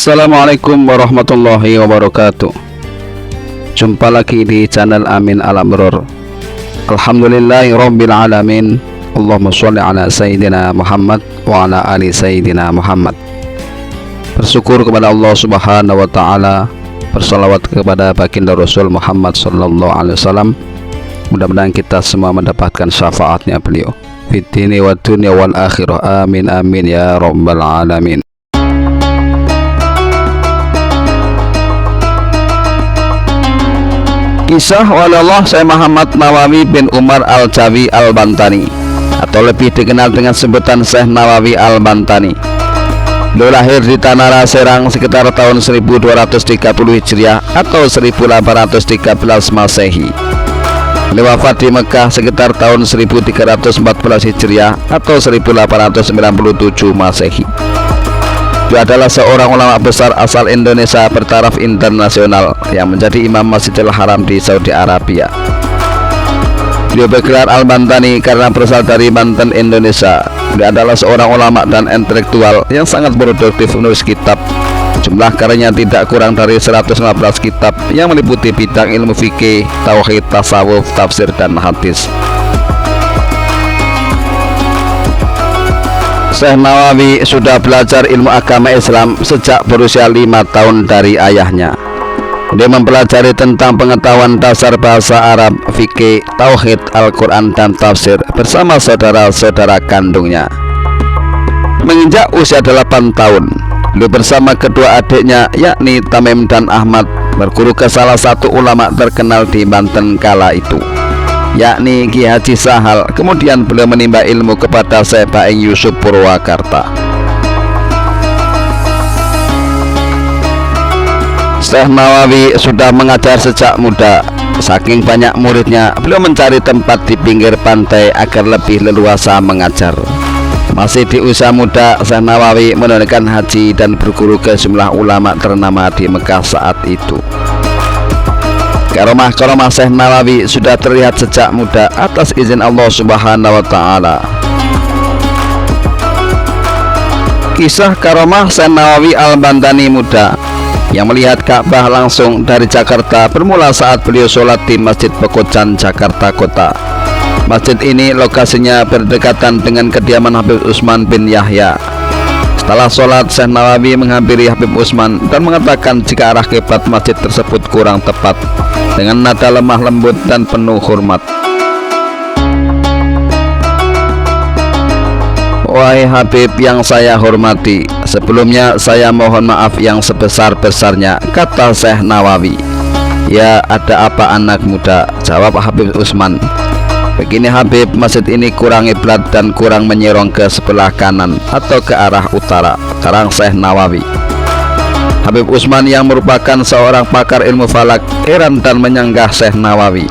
Assalamualaikum warahmatullahi wabarakatuh. Jumpa lagi di channel Amin Al-Amrur. Alhamdulillahi rabbil alamin. Allahumma sholli ala Sayyidina Muhammad wa ala ali Sayyidina Muhammad. Bersyukur kepada Allah subhanahu wa ta'ala, bersalawat kepada baginda Rasul Muhammad sallallahu alaihi wasallam. Mudah-mudahan kita semua mendapatkan syafaatnya beliau fid dini wa dunya wal akhirah. Amin amin ya rabbal alamin. Kisah waliullah Syekh Muhammad Nawawi bin Umar Al-Jawi Al-Bantani, atau lebih dikenal dengan sebutan Syekh Nawawi Al-Bantani. Beliau lahir di Tanara, Serang sekitar tahun 1230 Hijriah atau 1813 Masehi. Beliau wafat di Mekah sekitar tahun 1314 Hijriah atau 1897 Masehi. Dia adalah seorang ulama besar asal Indonesia bertaraf internasional yang menjadi imam Masjidil Haram di Saudi Arabia. Beliau bergelar Al-Bantani karena berasal dari Banten, Indonesia. Beliau adalah seorang ulama dan intelektual yang sangat produktif menulis kitab. Jumlah karyanya tidak kurang dari 115 kitab yang meliputi bidang ilmu fikih, tauhid, tasawuf, tafsir, dan hadis. Syekh Nawawi sudah belajar ilmu agama Islam sejak berusia 5 tahun dari ayahnya. Dia mempelajari tentang pengetahuan dasar bahasa Arab, fikih, tauhid, Al-Quran, dan tafsir bersama saudara-saudara kandungnya. Menginjak usia 8 tahun, beliau bersama kedua adiknya yakni Tamim dan Ahmad berguru ke salah satu ulama terkenal di Banten kala itu, yakni Ki Haji Sahal. Kemudian beliau menimba ilmu kepada Syekh Baing Yusuf Purwakarta. Syekh Nawawi sudah mengajar sejak muda. Saking banyak muridnya, beliau mencari tempat di pinggir pantai agar lebih leluasa mengajar. Masih di usia muda, Syekh Nawawi menunaikan haji dan berguru ke sejumlah ulama ternama di Mekah saat itu. Karomah Syekh Nawawi sudah terlihat sejak muda atas izin Allah subhanahu wa ta'ala. Kisah karomah Syekh Nawawi Al-Bantani muda yang melihat Ka'bah langsung dari Jakarta bermula saat beliau sholat di Masjid Pekojan, Jakarta Kota. Masjid ini lokasinya berdekatan dengan kediaman Habib Utsman bin Yahya. Setelah sholat, Syekh Nawawi menghampiri Habib Utsman dan mengatakan jika arah kiblat masjid tersebut kurang tepat, dengan nada lemah lembut dan penuh hormat. Wahai Habib yang saya hormati, sebelumnya saya mohon maaf yang sebesar-besarnya, kata Syekh Nawawi. Ya, ada apa anak muda, jawab Habib Utsman. Begini Habib, masjid ini kurang kiblat dan kurang menyerong ke sebelah kanan atau ke arah utara, terang Syekh Nawawi. Habib Utsman yang merupakan seorang pakar ilmu falak heran dan menyanggah Syekh Nawawi.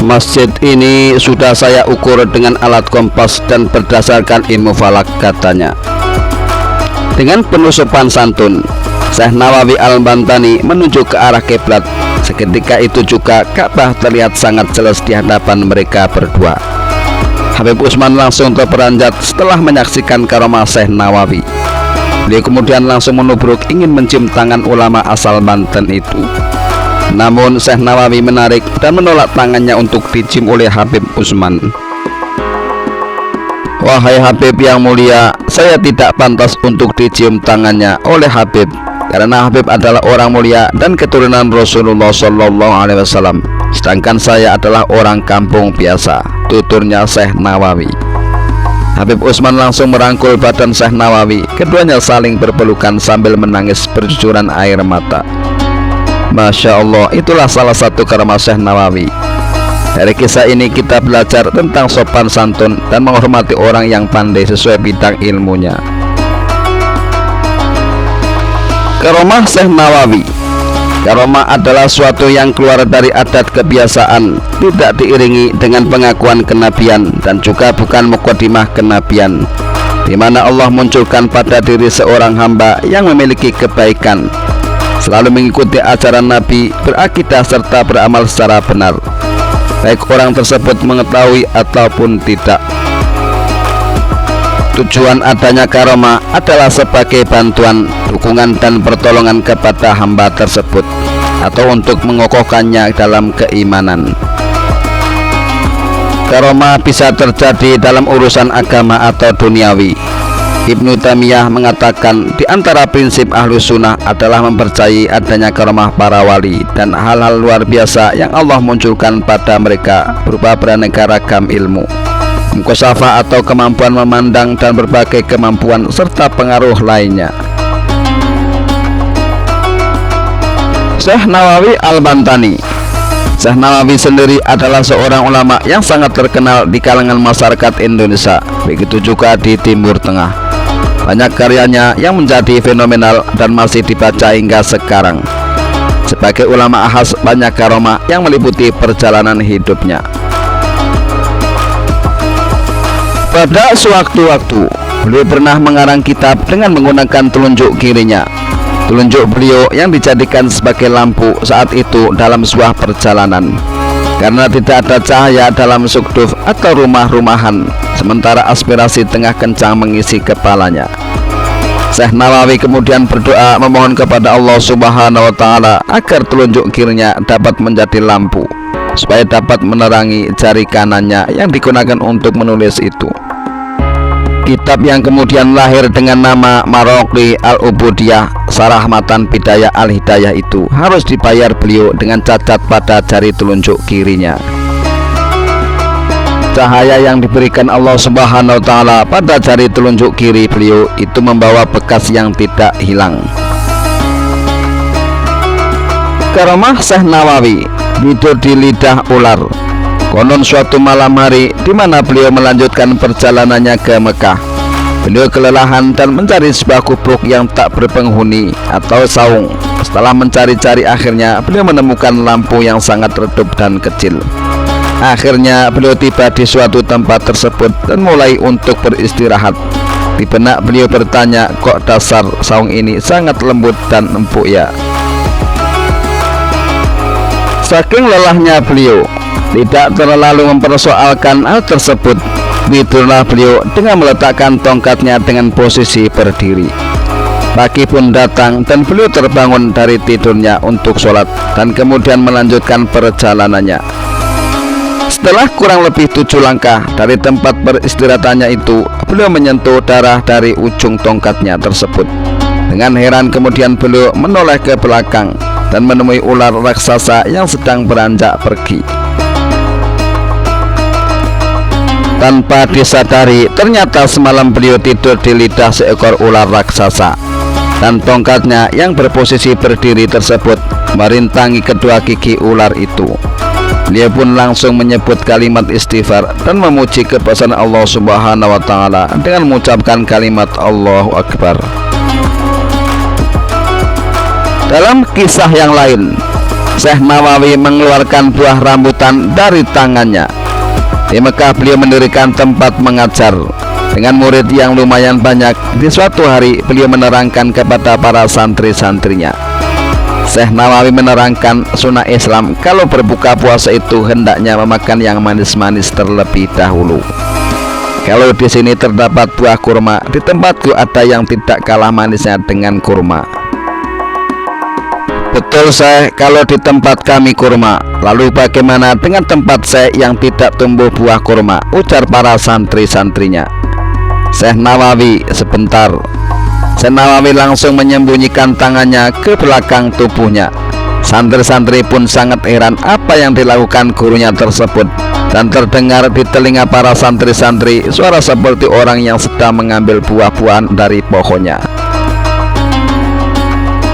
Masjid ini sudah saya ukur dengan alat kompas dan berdasarkan ilmu falak, katanya. Dengan penuh sopan santun, Syekh Nawawi Al-Bantani menunjuk ke arah kiblat. Seketika itu juga Ka'bah terlihat sangat jelas di hadapan mereka berdua. Habib Utsman langsung terperanjat setelah menyaksikan karomah Syekh Nawawi. Beliau kemudian langsung menubruk ingin mencium tangan ulama asal Banten itu. Namun Syekh Nawawi menarik dan menolak tangannya untuk dicium oleh Habib Utsman. Wahai Habib yang mulia, saya tidak pantas untuk dicium tangannya oleh Habib, karena Habib adalah orang mulia dan keturunan Rasulullah Sallallahu Alaihi Wasallam, sedangkan saya adalah orang kampung biasa, tuturnya Syekh Nawawi. Habib Utsman langsung merangkul badan Syekh Nawawi. Keduanya saling berpelukan sambil menangis bercucuran air mata. Masya Allah, itulah salah satu karomah Syekh Nawawi. Dari kisah ini kita belajar tentang sopan santun dan menghormati orang yang pandai sesuai bidang ilmunya. Karomah Syekh Nawawi. Karomah adalah suatu yang keluar dari adat kebiasaan, tidak diiringi dengan pengakuan kenabian, dan juga bukan mukadimah kenabian, di mana Allah munculkan pada diri seorang hamba yang memiliki kebaikan, selalu mengikuti ajaran Nabi, berakidah serta beramal secara benar, baik orang tersebut mengetahui ataupun tidak. Tujuan adanya karomah adalah sebagai bantuan, dukungan dan pertolongan kepada hamba tersebut atau untuk mengokohkannya dalam keimanan. Karomah bisa terjadi dalam urusan agama atau duniawi. Ibnu Taimiyah mengatakan di antara prinsip Ahlus Sunnah adalah mempercayai adanya karomah para wali dan hal-hal luar biasa yang Allah munculkan pada mereka berupa beraneka ragam ilmu, mukasyafah atau kemampuan memandang dan berbagai kemampuan serta pengaruh lainnya. Syekh Nawawi Al-Bantani. Syekh Nawawi sendiri adalah seorang ulama yang sangat terkenal di kalangan masyarakat Indonesia, begitu juga di Timur Tengah. Banyak karyanya yang menjadi fenomenal dan masih dibaca hingga sekarang. Sebagai ulama ahas, banyak karomah yang meliputi perjalanan hidupnya. Pada sewaktu-waktu, beliau pernah mengarang kitab dengan menggunakan telunjuk kirinya. Telunjuk beliau yang dijadikan sebagai lampu saat itu dalam sebuah perjalanan, karena tidak ada cahaya dalam sukduf atau rumah-rumahan, sementara aspirasi tengah kencang mengisi kepalanya. Syekh Nawawi kemudian berdoa memohon kepada Allah Subhanahu wa Ta'ala agar telunjuk kirinya dapat menjadi lampu, supaya dapat menerangi jari kanannya yang digunakan untuk menulis itu. Kitab yang kemudian lahir dengan nama Maraqi Al-Ubudiyah, Sarah Matan Bidayah Al-Hidayah itu harus dibayar beliau dengan cacat pada jari telunjuk kirinya. Cahaya yang diberikan Allah Subhanahu wa Ta'ala pada jari telunjuk kiri beliau itu membawa bekas yang tidak hilang. Karomah Syekh Nawawi, tidur di lidah ular. Konon suatu malam hari di mana beliau melanjutkan perjalanannya ke Mekah, beliau kelelahan dan mencari sebuah gubuk yang tak berpenghuni atau saung. Setelah mencari-cari, akhirnya beliau menemukan lampu yang sangat redup dan kecil. Akhirnya beliau tiba di suatu tempat tersebut dan mulai untuk beristirahat. Di benak beliau bertanya, kok dasar saung ini sangat lembut dan empuk ya? Saking lelahnya beliau tidak terlalu mempersoalkan hal tersebut. Tidurlah beliau dengan meletakkan tongkatnya dengan posisi berdiri. Pagi pun datang dan beliau terbangun dari tidurnya untuk sholat dan kemudian melanjutkan perjalanannya. Setelah kurang lebih 7 langkah dari tempat beristirahatannya itu, beliau menyentuh darah dari ujung tongkatnya tersebut. Dengan heran kemudian beliau menoleh ke belakang dan menemui ular raksasa yang sedang beranjak pergi. Tanpa disadari, ternyata semalam beliau tidur di lidah seekor ular raksasa, dan tongkatnya yang berposisi berdiri tersebut merintangi kedua gigi ular itu. Beliau pun langsung menyebut kalimat istighfar dan memuji kebesaran Allah Subhanahu wa Ta'ala dengan mengucapkan kalimat Allahu Akbar. Dalam kisah yang lain, Syekh Nawawi mengeluarkan buah rambutan dari tangannya. Di Mekah beliau mendirikan tempat mengajar dengan murid yang lumayan banyak. Di suatu hari beliau menerangkan kepada para santri-santrinya. Syekh Nawawi menerangkan sunnah Islam kalau berbuka puasa itu hendaknya memakan yang manis-manis terlebih dahulu. Kalau di sini terdapat buah kurma, di tempatku ada yang tidak kalah manisnya dengan kurma. Betul Syekh, kalau di tempat kami kurma, lalu bagaimana dengan tempat Syekh yang tidak tumbuh buah kurma? Ujar para santri-santrinya. Syekh Nawawi, sebentar. Syekh Nawawi langsung menyembunyikan tangannya ke belakang tubuhnya. Santri-santri pun sangat heran apa yang dilakukan gurunya tersebut, dan terdengar di telinga para santri-santri suara seperti orang yang sedang mengambil buah-buahan dari pohonnya.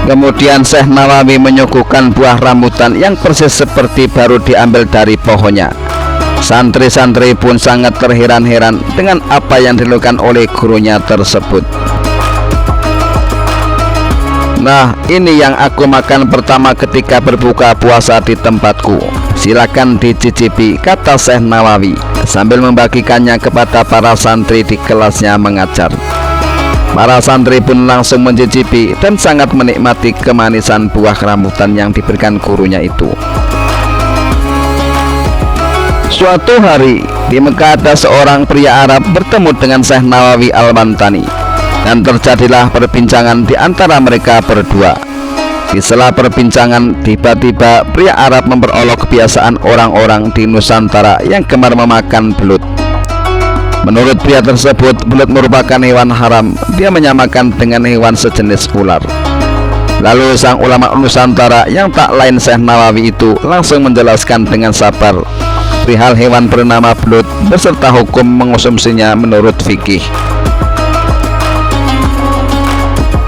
Kemudian Syekh Nawawi menyuguhkan buah rambutan yang persis seperti baru diambil dari pohonnya. Santri-santri pun sangat terheran-heran dengan apa yang dilakukan oleh gurunya tersebut. Nah, ini yang aku makan pertama ketika berbuka puasa di tempatku. Silakan dicicipi, kata Syekh Nawawi sambil membagikannya kepada para santri di kelasnya mengajar. Para santri pun langsung mencicipi dan sangat menikmati kemanisan buah rambutan yang diberikan gurunya itu. Suatu hari di Mekah ada seorang pria Arab bertemu dengan Syekh Nawawi Al-Bantani, dan terjadilah perbincangan di antara mereka berdua. Di sela perbincangan, tiba-tiba pria Arab memperolok kebiasaan orang-orang di Nusantara yang gemar memakan belut. Menurut pria tersebut, belut merupakan hewan haram. Dia menyamakan dengan hewan sejenis ular. Lalu sang ulama Nusantara yang tak lain Syekh Nawawi itu langsung menjelaskan dengan sabar perihal hewan bernama belut beserta hukum mengonsumsinya menurut fikih.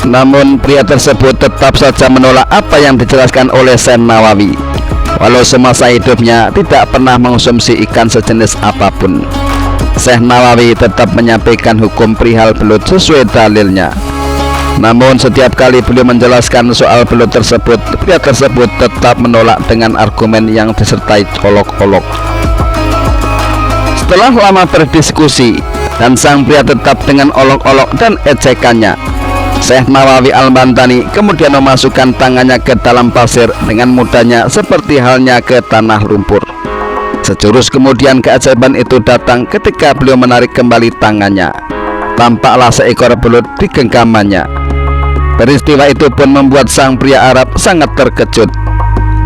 Namun pria tersebut tetap saja menolak apa yang dijelaskan oleh Syekh Nawawi. Walau semasa hidupnya tidak pernah mengonsumsi ikan sejenis apapun, Syekh Nawawi tetap menyampaikan hukum perihal belut sesuai dalilnya. Namun setiap kali beliau menjelaskan soal belut tersebut, pria tersebut tetap menolak dengan argumen yang disertai olok-olok. Setelah lama berdiskusi dan sang pria tetap dengan olok-olok dan ejekannya, Syekh Nawawi Al-Bantani kemudian memasukkan tangannya ke dalam pasir dengan mudahnya seperti halnya ke tanah lumpur. Sejurus kemudian keajaiban itu datang ketika beliau menarik kembali tangannya. Tampaklah seekor belut di genggamannya. Peristiwa itu pun membuat sang pria Arab sangat terkejut.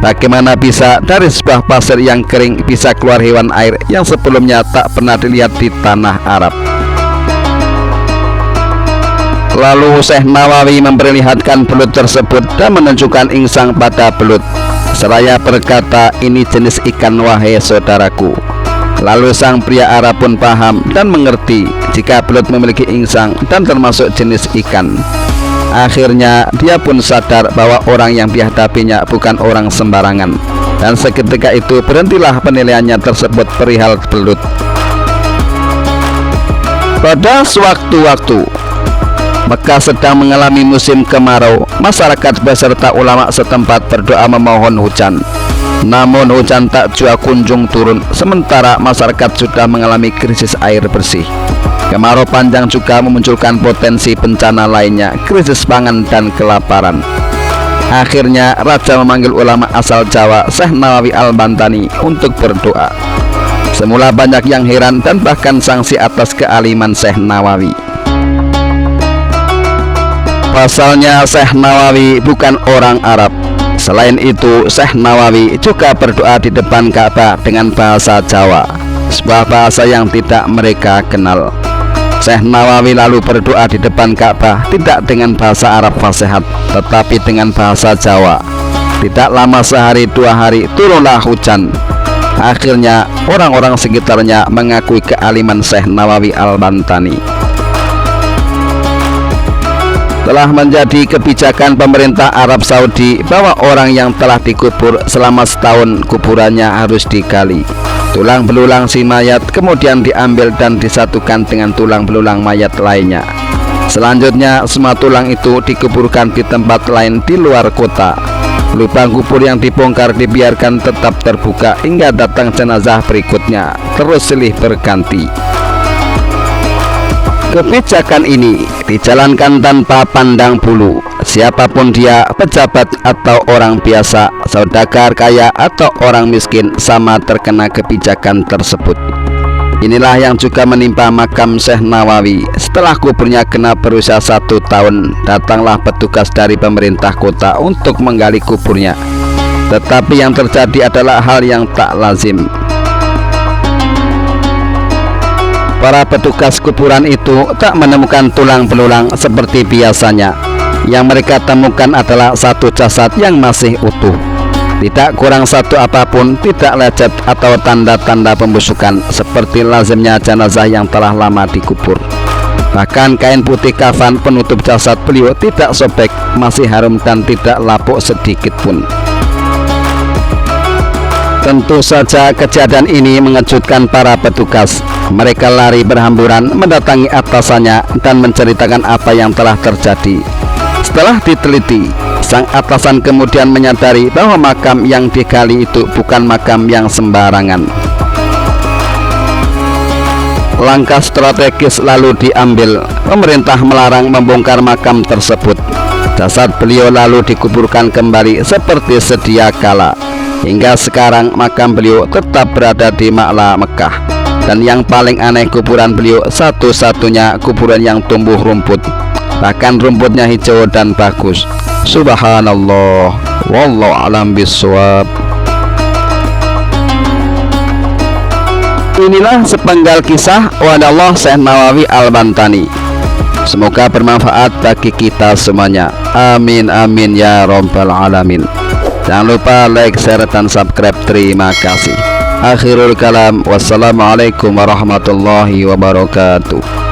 Bagaimana bisa dari sebuah pasir yang kering bisa keluar hewan air yang sebelumnya tak pernah dilihat di tanah Arab? Lalu Syekh Nawawi memperlihatkan belut tersebut dan menunjukkan insang pada belut, seraya berkata, "Ini jenis ikan wahai saudaraku." Lalu sang pria Arab pun paham dan mengerti jika belut memiliki insang dan termasuk jenis ikan. Akhirnya dia pun sadar bahwa orang yang dihadapinya bukan orang sembarangan, dan seketika itu berhentilah penilaiannya tersebut perihal belut. Pada sewaktu-waktu Mekah sedang mengalami musim kemarau, masyarakat beserta ulama setempat berdoa memohon hujan. Namun hujan tak jua kunjung turun, sementara masyarakat sudah mengalami krisis air bersih. Kemarau panjang juga memunculkan potensi bencana lainnya, krisis pangan dan kelaparan. Akhirnya raja memanggil ulama asal Jawa, Syekh Nawawi Al-Bantani, untuk berdoa. Semula banyak yang heran dan bahkan sangsi atas kealiman Syekh Nawawi. Pasalnya Syekh Nawawi bukan orang Arab. Selain itu, Syekh Nawawi juga berdoa di depan Ka'bah dengan bahasa Jawa, sebuah bahasa yang tidak mereka kenal. Syekh Nawawi lalu berdoa di depan Ka'bah tidak dengan bahasa Arab fasihat, tetapi dengan bahasa Jawa. Tidak lama sehari dua hari turunlah hujan. Akhirnya orang-orang sekitarnya mengakui kealiman Syekh Nawawi Al-Bantani. Telah menjadi kebijakan pemerintah Arab Saudi bahwa orang yang telah dikubur selama setahun kuburannya harus digali. Tulang belulang si mayat kemudian diambil dan disatukan dengan tulang belulang mayat lainnya. Selanjutnya semua tulang itu dikuburkan di tempat lain di luar kota. Lubang kubur yang dibongkar dibiarkan tetap terbuka hingga datang jenazah berikutnya, terus silih berganti. Kebijakan ini dijalankan tanpa pandang bulu. Siapapun dia, pejabat atau orang biasa, saudagar kaya atau orang miskin, sama terkena kebijakan tersebut. Inilah yang juga menimpa makam Syekh Nawawi. Setelah kuburnya genap berusia 1 tahun, datanglah petugas dari pemerintah kota untuk menggali kuburnya. Tetapi yang terjadi adalah hal yang tak lazim. Para petugas kuburan itu tak menemukan tulang belulang seperti biasanya. Yang mereka temukan adalah satu jasad yang masih utuh. Tidak kurang satu apapun, tidak lecet atau tanda-tanda pembusukan seperti lazimnya jenazah yang telah lama dikubur. Bahkan kain putih kafan penutup jasad beliau tidak sobek, masih harum dan tidak lapuk sedikit pun. Tentu saja kejadian ini mengejutkan para petugas. Mereka lari berhamburan mendatangi atasannya dan menceritakan apa yang telah terjadi. Setelah diteliti, sang atasan kemudian menyadari bahwa makam yang digali itu bukan makam yang sembarangan. Langkah strategis lalu diambil. Pemerintah melarang membongkar makam tersebut. Jasad beliau lalu dikuburkan kembali seperti sedia kala. Hingga sekarang makam beliau tetap berada di Ma'la Mekah. Dan yang paling aneh, kuburan beliau satu-satunya kuburan yang tumbuh rumput, bahkan rumputnya hijau dan bagus. Subhanallah, wallahu alam bisawab. Inilah sepenggal kisah Wadallah Syekh Nawawi Al-Bantani. Semoga bermanfaat bagi kita semuanya. Amin amin ya rabbal alamin. Jangan lupa like, share, dan subscribe. Terima kasih. Akhirul kalam, wassalamualaikum warahmatullahi wabarakatuh.